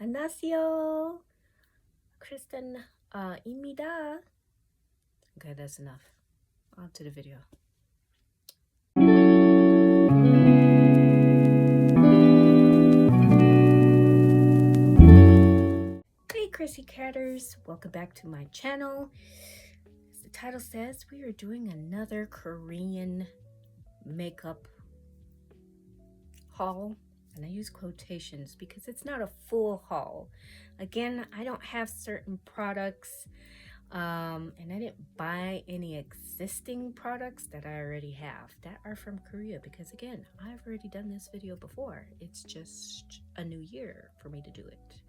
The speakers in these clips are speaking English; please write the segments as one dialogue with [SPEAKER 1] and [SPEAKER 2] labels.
[SPEAKER 1] 안녕하세요. 크리스탄입니다. Okay, that's enough. On to the video. Hey Krisykatters, welcome back to my channel. As the title says, we are doing another Korean makeup haul. And I use quotations because it's not a full haul. Again, I don't have certain products and I didn't buy any existing products that I already have that are from Korea because again, I've already done this video before. It's just a new year for me to do it,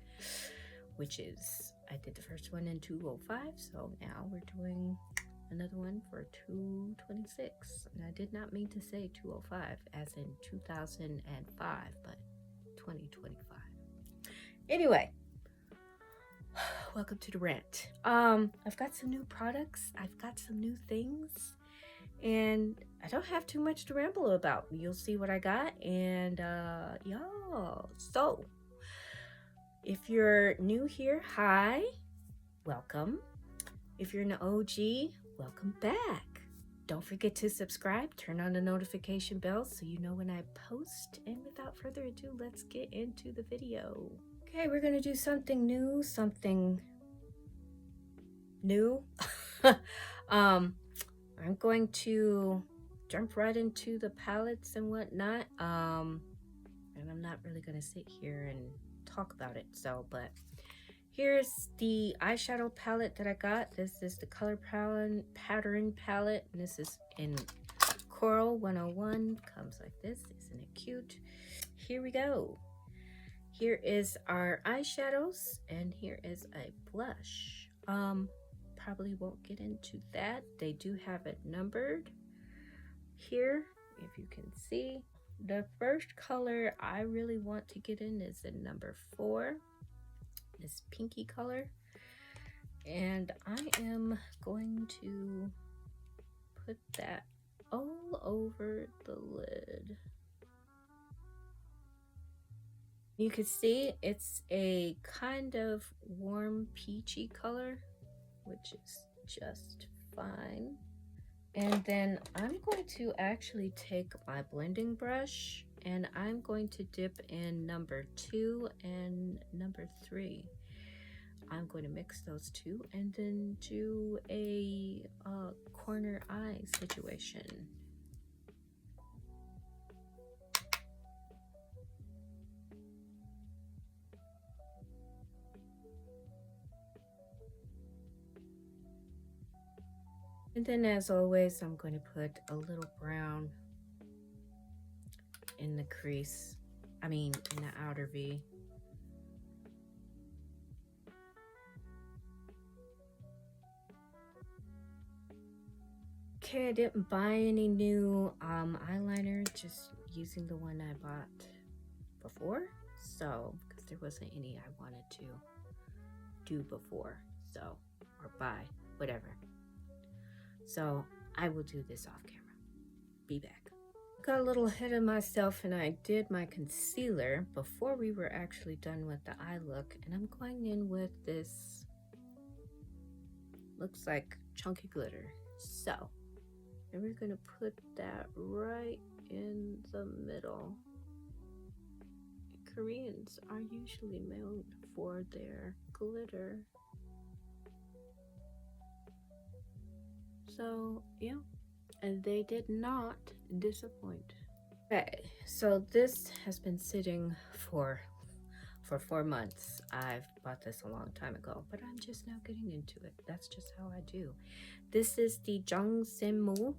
[SPEAKER 1] which is I did the first one in 205, so now we're doing another one for 226. And I did not mean to say 205 as in 2005, but 2025. Anyway, welcome to the rant. I've got some new products, I've got some new things, and I don't have too much to ramble about. You'll see what I got, and y'all. So if you're new here, hi, welcome. If you're an OG, welcome back. Don't forget to subscribe, turn on the notification bell so you know when I post. And without further ado, let's get into the video. Okay, we're gonna do something new, I'm going to jump right into the palettes and whatnot. And I'm not really gonna sit here and talk about it, but here's the eyeshadow palette that I got. This is the color pattern palette, and this is in Coral 101. Comes like this. Isn't it cute? Here we go. Here is our eyeshadows, and here is a blush. Probably won't get into that. They do have it numbered here, if you can see. The first color I really want to get in is in number 4. This pinky color, and I am going to put that all over the lid. You can see it's a kind of warm peachy color, which is just fine. And then I'm going to actually take my blending brush and I'm going to dip in number 2 and number 3. I'm going to mix those two and then do a corner eye situation. And then as always, I'm going to put a little brown in the crease, in the outer V. Okay, I didn't buy any new eyeliner, just using the one I bought before. So, because there wasn't any I wanted to do before, so, or buy, whatever. So, I will do this off camera. Be back. Got a little ahead of myself and I did my concealer before we were actually done with the eye look, and I'm going in with this, looks like chunky glitter. So, and we're gonna put that right in the middle. Koreans are usually known for their glitter. So, yeah, and they did not disappoint. Okay, so this has been sitting for 4 months. I've bought this a long time ago, but I'm just now getting into it. That's just how I do. This is the Jung Sin-moo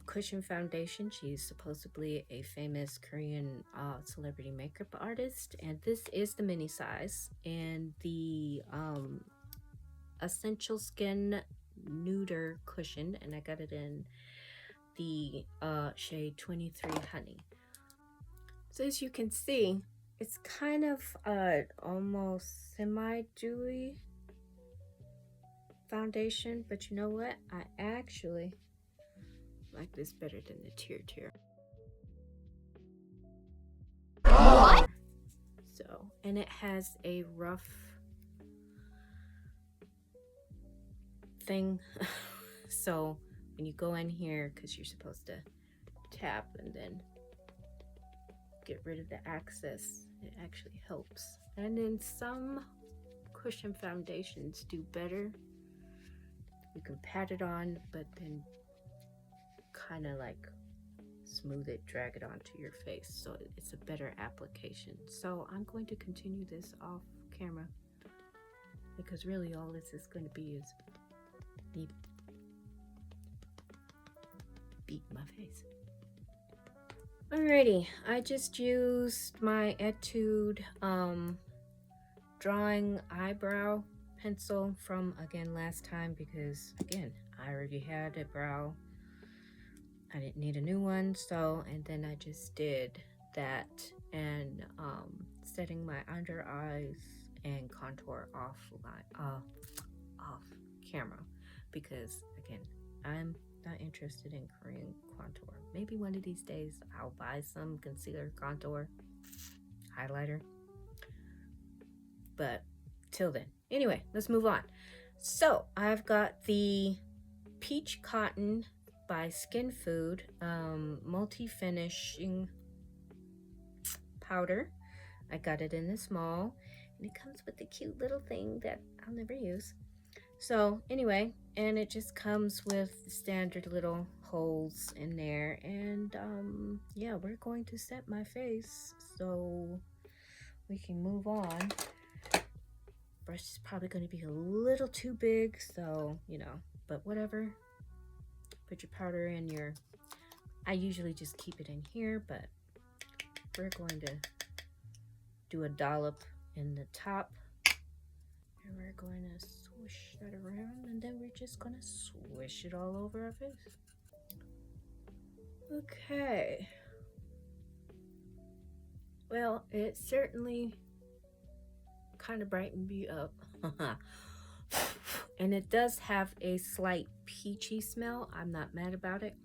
[SPEAKER 1] cushion foundation. She's supposedly a famous Korean celebrity makeup artist, and this is the mini size and the Essential Skin Nuder cushion, and I got it in the shade 23 Honey. So as you can see, it's kind of almost semi-dewy foundation, but you know what? I actually like this better than the Tear. So, and it has a rough thing. So when you go in here, because you're supposed to tap and then get rid of the excess, it actually helps. And then some cushion foundations do better. You can pat it on, but then kind of like smooth it, drag it onto your face, so it's a better application. So I'm going to continue this off camera, because really all this is going to be is me beat my face. Alrighty, I just used my Etude drawing eyebrow pencil from again last time, because again I already had a brow, I didn't need a new one. So, and then I just did that, and setting my under eyes and contour off camera, because again I'm not interested in Korean contour. Maybe one of these days I'll buy some concealer, contour, highlighter, but till then. Anyway, let's move on. So I've got the Peach Cotton by Skin Food multi-finishing powder. I got it in the small, and it comes with a cute little thing that I'll never use. So anyway, and it just comes with the standard little holes in there, and yeah, we're going to set my face so we can move on. Brush is probably going to be a little too big, so you know, but whatever. Put your powder in your, I usually just keep it in here, but we're going to do a dollop in the top, and we're going to swish that around, and then we're just going to swish it all over our face. Okay. Well, it certainly kind of brightened me up. And it does have a slight peachy smell. I'm not mad about it.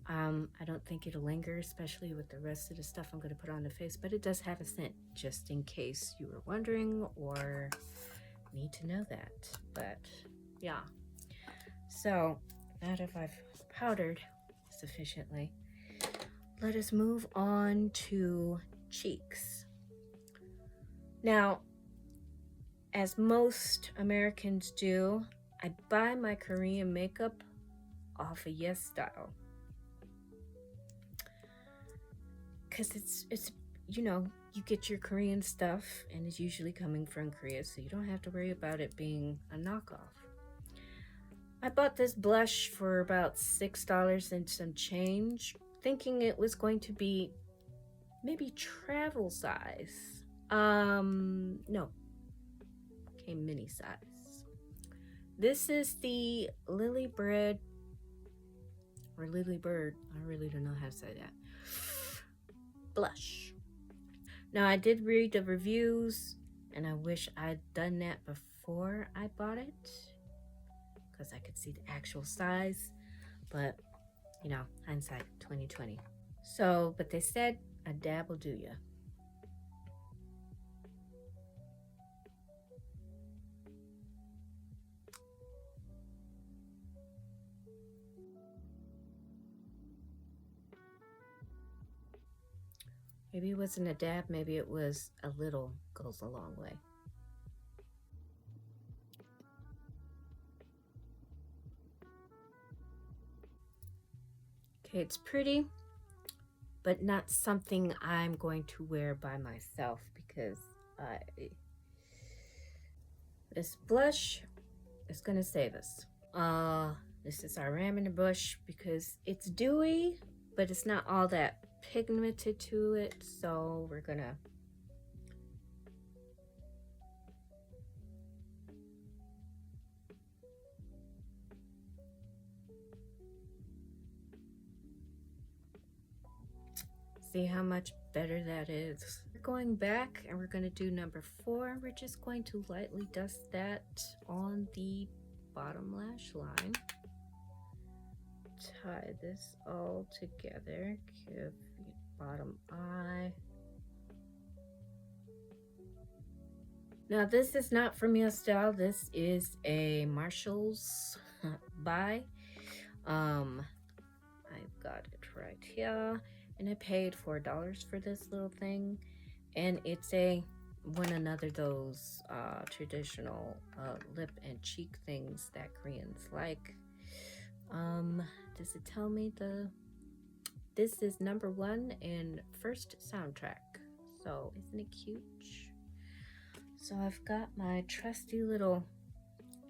[SPEAKER 1] I don't think it'll linger, especially with the rest of the stuff I'm going to put on the face, but it does have a scent, just in case you were wondering or need to know that. But yeah, so now that I've powdered sufficiently, let us move on to cheeks. Now, as most Americans do, I buy my Korean makeup off of Yes Style, because it's you know, you get your Korean stuff and it's usually coming from Korea, so you don't have to worry about it being a knockoff. I bought this blush for about $6 and some change, thinking it was going to be maybe travel size. No, came mini size. This is the Lily Bird, or Lily Bird, I really don't know how to say that, blush. Now, I did read the reviews, and I wish I'd done that before I bought it, because I could see the actual size, but you know, hindsight 2020. So, but they said a dab will do ya. Maybe it wasn't a dab, maybe it was a little goes a long way. Okay, it's pretty, but not something I'm going to wear by myself, because this blush is gonna save us. This is our ram in the bush, because it's dewy, but it's not all that pigmented to it, so we're gonna see how much better that is. We're going back and we're going to do number 4. We're just going to lightly dust that on the bottom lash line. Tie this all together. Give the bottom eye Now this is not from your style. This is a Marshall's buy. I've got it right here, and I paid $4 for this little thing, and it's a one another those traditional lip and cheek things that Koreans like. Um, does it tell me this is #1 and first soundtrack? So isn't it cute? So I've got my trusty little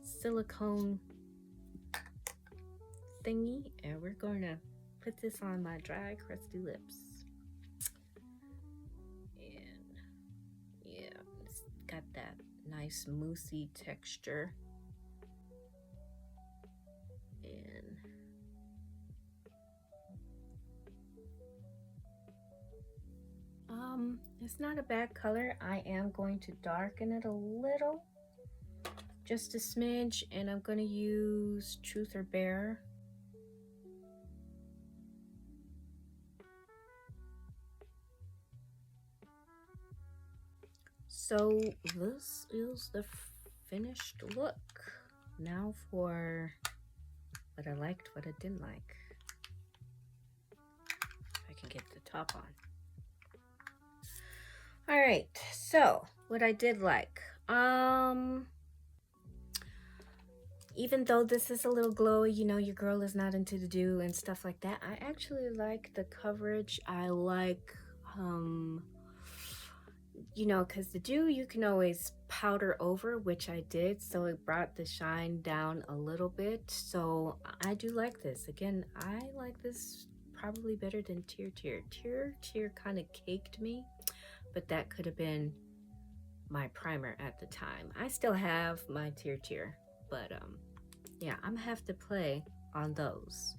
[SPEAKER 1] silicone thingy, and we're going to put this on my dry, crusty lips. And yeah, it's got that nice moussey texture. And it's not a bad color. I am going to darken it a little, just a smidge, and I'm going to use Truth or Bear. So this is the finished look. Now for what I liked, what I didn't like. If I can get the top on. All right, so what I did like. Even though this is a little glowy, you know, your girl is not into the dew and stuff like that, I actually like the coverage. I like, you know, because the dew you can always powder over, which I did, so it brought the shine down a little bit. So I do like this. Again, I like this probably better than Tear Tear. Tear Tear kind of caked me, but that could have been my primer at the time. I still have my Tear Tear, but yeah, I'm gonna have to play on those.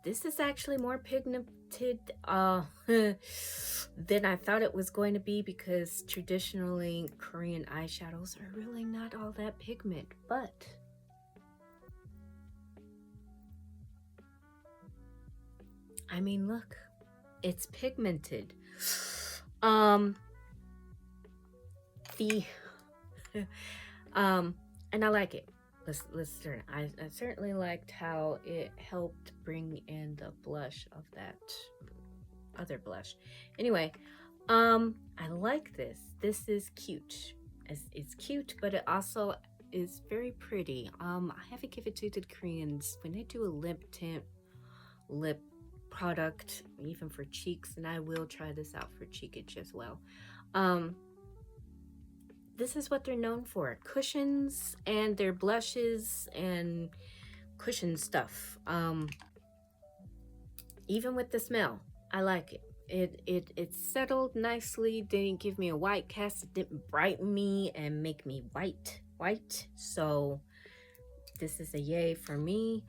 [SPEAKER 1] This is actually more pigmented than I thought it was going to be, because traditionally Korean eyeshadows are really not all that pigment, but I mean, look, it's pigmented. The and I like it. Let's turn. I certainly liked how it helped bring in the blush of that other blush. Anyway, I like this. This is cute. It's cute, but it also is very pretty. I have to give it to the Koreans when they do a lip tint lip product, even for cheeks, and I will try this out for cheekage as well. This is what they're known for: cushions and their blushes and cushion stuff. Even with the smell, I like it. It settled nicely, didn't give me a white cast, it didn't brighten me and make me white. So this is a yay for me.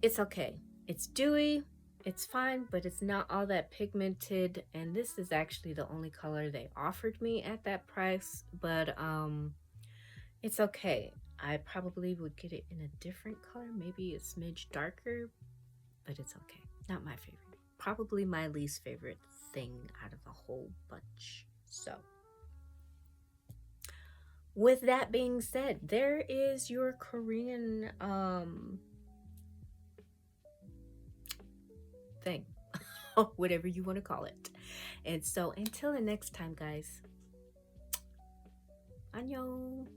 [SPEAKER 1] It's okay. It's dewy, it's fine, but it's not all that pigmented, and this is actually the only color they offered me at that price, but it's okay. I probably would get it in a different color, maybe a smidge darker, but it's okay. Not my favorite. Probably my least favorite thing out of the whole bunch. So with that being said, there is your Korean thing. Whatever you want to call it. And so until the next time, guys, annyeong.